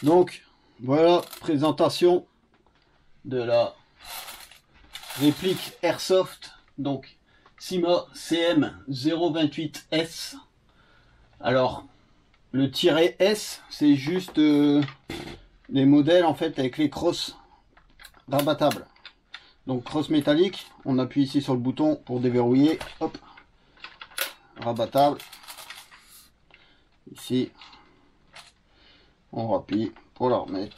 Donc voilà, présentation de la réplique Airsoft, donc Syma CM028S. Alors le tiret S, c'est juste les modèles en fait avec les crosses rabattables. Donc crosse métallique, on appuie ici sur le bouton pour déverrouiller, hop, rabattable. Ici, on rappuie pour la remettre.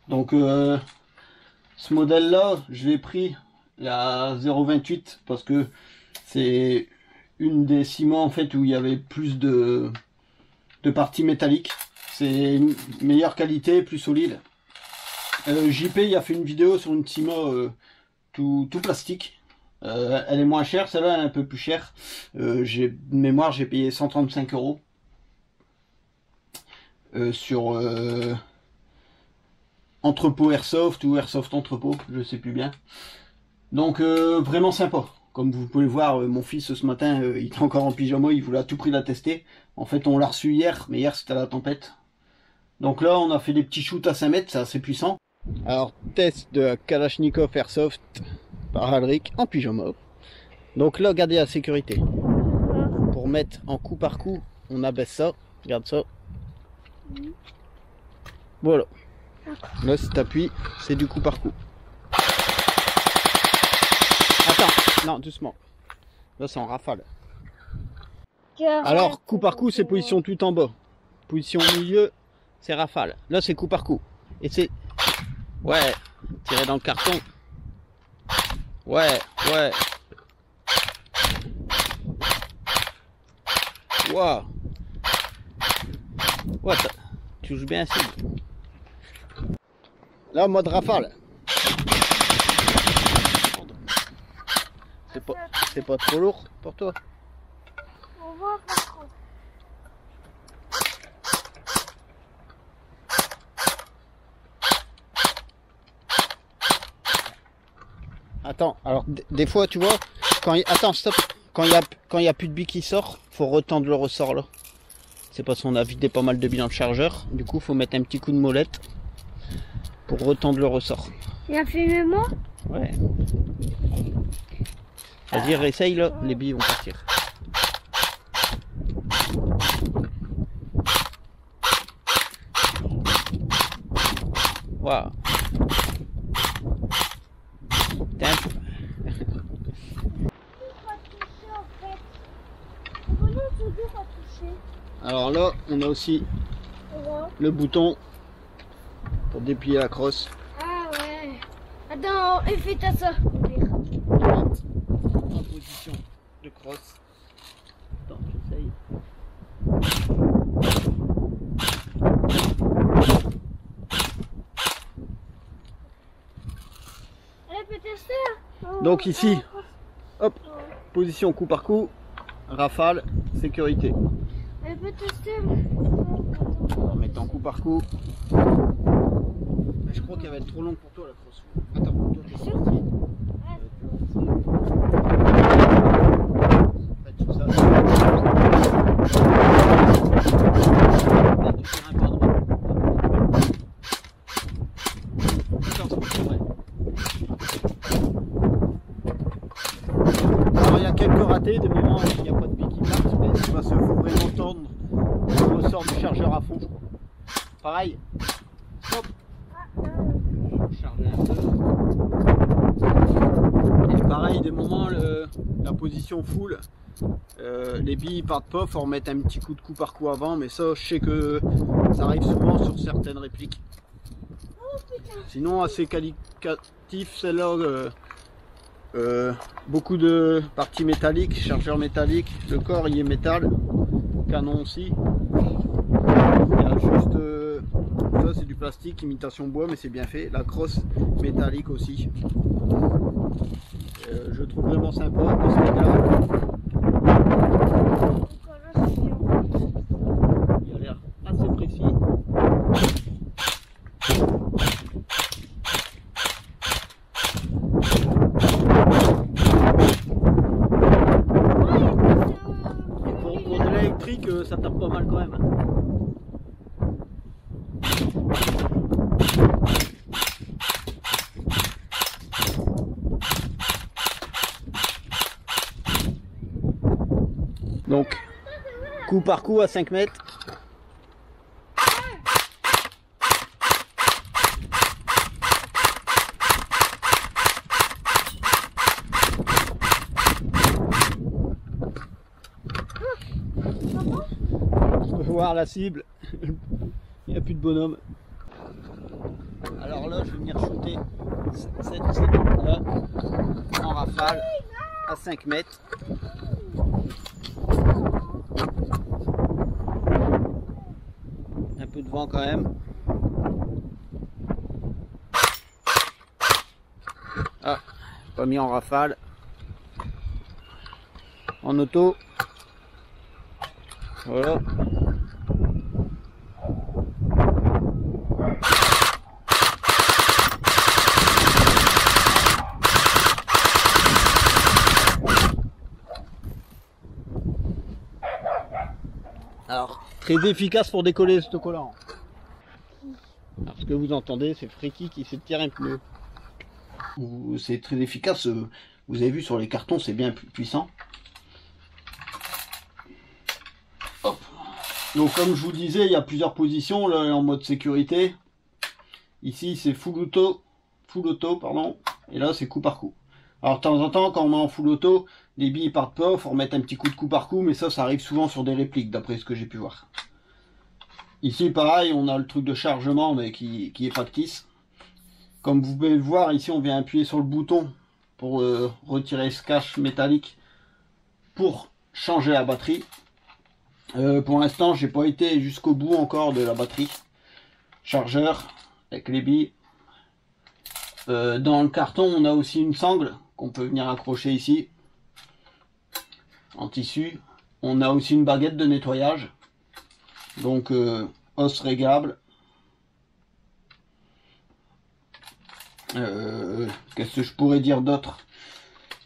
Donc ce modèle là, je l'ai pris la 028 parce que c'est une des ciments en fait où il y avait plus de parties métalliques. C'est une meilleure qualité, plus solide. JP il a fait une vidéo sur une ciment tout plastique. Elle est moins chère, celle-là elle est un peu plus chère. J'ai de mémoire, j'ai payé 135 € sur entrepôt Airsoft ou Airsoft entrepôt, je sais plus bien. Donc vraiment sympa. Comme vous pouvez voir, mon fils ce matin, il est encore en pyjama, il voulait à tout prix la tester. En fait, on l'a reçu hier, mais hier c'était la tempête. Donc là, on a fait des petits shoots à 5 mètres, c'est assez puissant. Alors, test de Kalachnikov Airsoft par Alric en pyjama. Donc là, regardez la sécurité. Pour mettre en coup par coup, on abaisse ça. Regarde ça. Voilà. Là, si t'appuies, c'est du coup par coup. Attends, non, doucement. Là, c'est en rafale. Alors, coup par coup, c'est position tout en bas. Position au milieu, c'est rafale. Là, c'est coup par coup. Et c'est... Ouais, tirer dans le carton. Ouais. Wow. Ouais, tu joues bien ainsi. Là, mode rafale. C'est pas trop lourd pour toi? On voit pas trop. Attends, alors des fois tu vois, attends, stop, quand il y a plus de billes qui sort, faut retendre le ressort là. C'est parce qu'on a vidé pas mal de billes dans le chargeur, du coup faut mettre un petit coup de molette pour retendre le ressort. Il a fait moi? Ouais. Vas-y, réessaye là, les billes vont partir. Waouh. Alors là, on a aussi le bouton pour déplier la crosse. Ah ouais. Attends, fais ça. En position de crosse. Attends, j'essaye. Elle peut tester. Donc ici, hop, position coup par coup, rafale, sécurité. Elle peut tester. En mettant coup par coup. Mais je crois qu'elle va être trop longue pour toi la crosse. Attends, toi t'es sûr? Tout ça. Tu tires un peu à droite. Attends, c'est vrai. Alors il y a quelques ratés, de moment il n'y a pas de billes qui partent, mais il va se faut vraiment tendre le ressort du chargeur à fond, je crois. Pareil. Stop. Charger un peu. Et pareil, des moments la position full, les billes partent pas, faut remettre un petit coup de coup par coup avant, mais ça je sais que ça arrive souvent sur certaines répliques. Sinon assez qualitatif celle-là, beaucoup de parties métalliques, chargeur métallique, le corps il est métal, canon aussi. Il y a juste ça c'est du plastique, imitation bois, mais c'est bien fait. La crosse métallique aussi. Je trouve vraiment sympa, on se régale. Il a l'air assez précis. quand même. Donc, coup par coup à 5 mètres. On peut voir la cible. Il n'y a plus de bonhomme. Alors là, je vais venir shooter cette cible-là en rafale à 5 mètres. Un peu de vent quand même. Ah, pas mis en rafale. En auto. Voilà. Alors, très efficace pour décoller ce collant. Alors, ce que vous entendez, c'est Freaky qui s'étire un peu. C'est très efficace. Vous avez vu sur les cartons, c'est bien puissant. Hop. Donc, comme je vous disais, il y a plusieurs positions là, en mode sécurité. Ici, c'est full auto, pardon. Et là, c'est coup par coup. Alors, de temps en temps, quand on est en full auto, les billes partent pas, il faut remettre un petit coup de coup par coup, mais ça arrive souvent sur des répliques, d'après ce que j'ai pu voir. Ici, pareil, on a le truc de chargement, mais qui est factice. Comme vous pouvez le voir, ici, on vient appuyer sur le bouton pour retirer ce cache métallique pour changer la batterie. Pour l'instant, j'ai pas été jusqu'au bout encore de la batterie. Chargeur avec les billes. Dans le carton, on a aussi une sangle qu'on peut venir accrocher ici en tissu. On a aussi une baguette de nettoyage, donc os réglable. Qu'est-ce que je pourrais dire d'autre?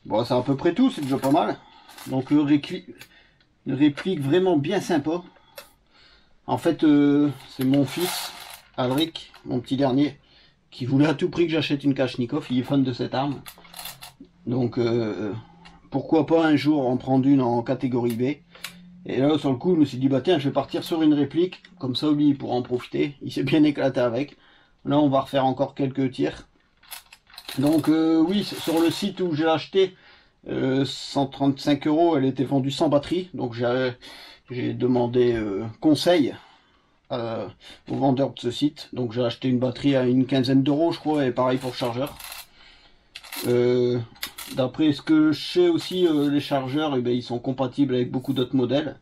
Bon, c'est à peu près tout, c'est déjà pas mal. Donc une réplique vraiment bien sympa. En fait, c'est mon fils Alric, mon petit dernier, qui voulait à tout prix que j'achète une Kalachnikov. Il est fan de cette arme, donc pourquoi pas un jour en prendre une en catégorie B. Et là, sur le coup, je me suis dit, bah tiens, je vais partir sur une réplique, comme ça lui il pourra en profiter. Il s'est bien éclaté avec. Là, on va refaire encore quelques tirs. Donc oui, sur le site où j'ai acheté, 135 €, elle était vendue sans batterie. Donc j'ai demandé conseil au vendeur de ce site. Donc j'ai acheté une batterie à une quinzaine d'euros, je crois, et pareil pour le chargeur. D'après ce que je sais aussi, les chargeurs, eh bien, ils sont compatibles avec beaucoup d'autres modèles.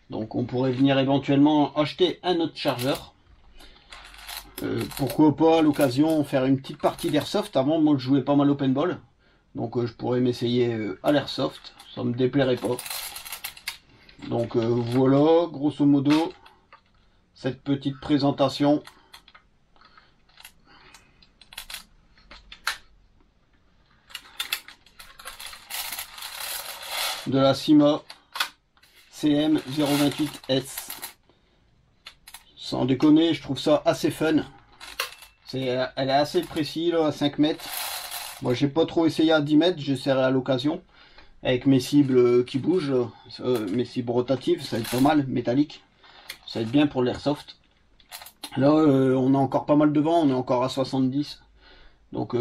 Donc on pourrait venir éventuellement acheter un autre chargeur. Pourquoi pas à l'occasion faire une petite partie d'airsoft. Avant, moi je jouais pas mal au paintball. Donc je pourrais m'essayer à l'airsoft. Ça me déplairait pas. Donc voilà, grosso modo, cette petite présentation. De la Syma CM028S. Sans déconner, je trouve ça assez fun. Elle est assez précise là, à 5 mètres. Moi, j'ai pas trop essayé à 10 mètres, j'essaierai à l'occasion. Avec mes cibles qui bougent, mes cibles rotatives, ça va être pas mal, métallique. Ça va être bien pour l'airsoft. Là, on a encore pas mal de vent, on est encore à 70. Donc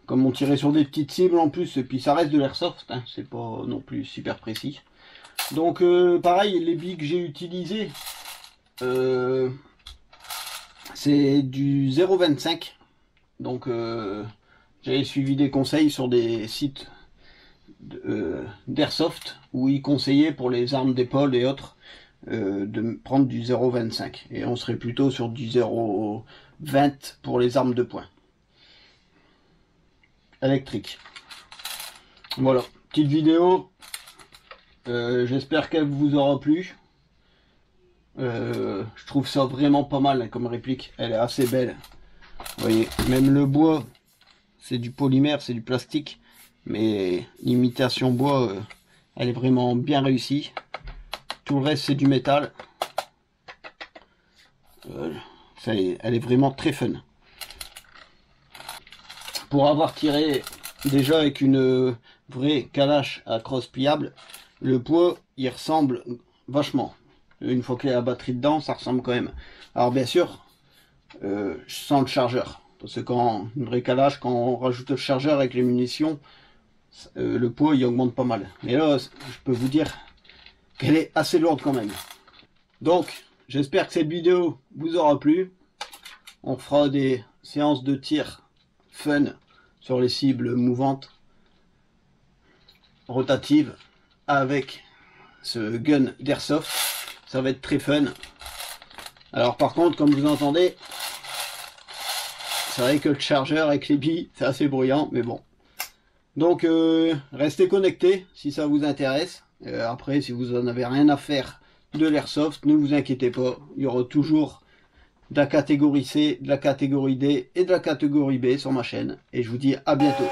comme on tirait sur des petites cibles en plus, et puis ça reste de l'airsoft, hein, c'est pas non plus super précis. Donc pareil, les billes que j'ai utilisées, c'est du 0,25. Donc j'avais suivi des conseils sur des sites d'airsoft où ils conseillaient pour les armes d'épaule et autres de prendre du 0,25. Et on serait plutôt sur du 0,20 pour les armes de poing électrique. Voilà, petite vidéo. J'espère qu'elle vous aura plu. Je trouve ça vraiment pas mal hein, comme réplique. Elle est assez belle. Vous voyez, même le bois, c'est du polymère, c'est du plastique. Mais l'imitation bois, elle est vraiment bien réussie. Tout le reste, c'est du métal. Elle est vraiment très fun. Pour avoir tiré déjà avec une vraie calache à crosse pliable, le poids il ressemble vachement. Une fois qu'il y a la batterie dedans, ça ressemble quand même. Alors bien sûr, je sens le chargeur. Parce que quand une vraie calache, quand on rajoute le chargeur avec les munitions, le poids il augmente pas mal. Mais là, je peux vous dire qu'elle est assez lourde quand même. Donc, j'espère que cette vidéo vous aura plu. On fera des séances de tir fun sur les cibles mouvantes, rotatives, avec ce gun d'airsoft. Ça va être très fun. Alors par contre, comme vous entendez, c'est vrai que le chargeur avec les billes, c'est assez bruyant, mais bon. Donc restez connectés si ça vous intéresse. Après, si vous en avez rien à faire de l'airsoft, ne vous inquiétez pas, il y aura toujours de la catégorie C, de la catégorie D et de la catégorie B sur ma chaîne. Et je vous dis à bientôt.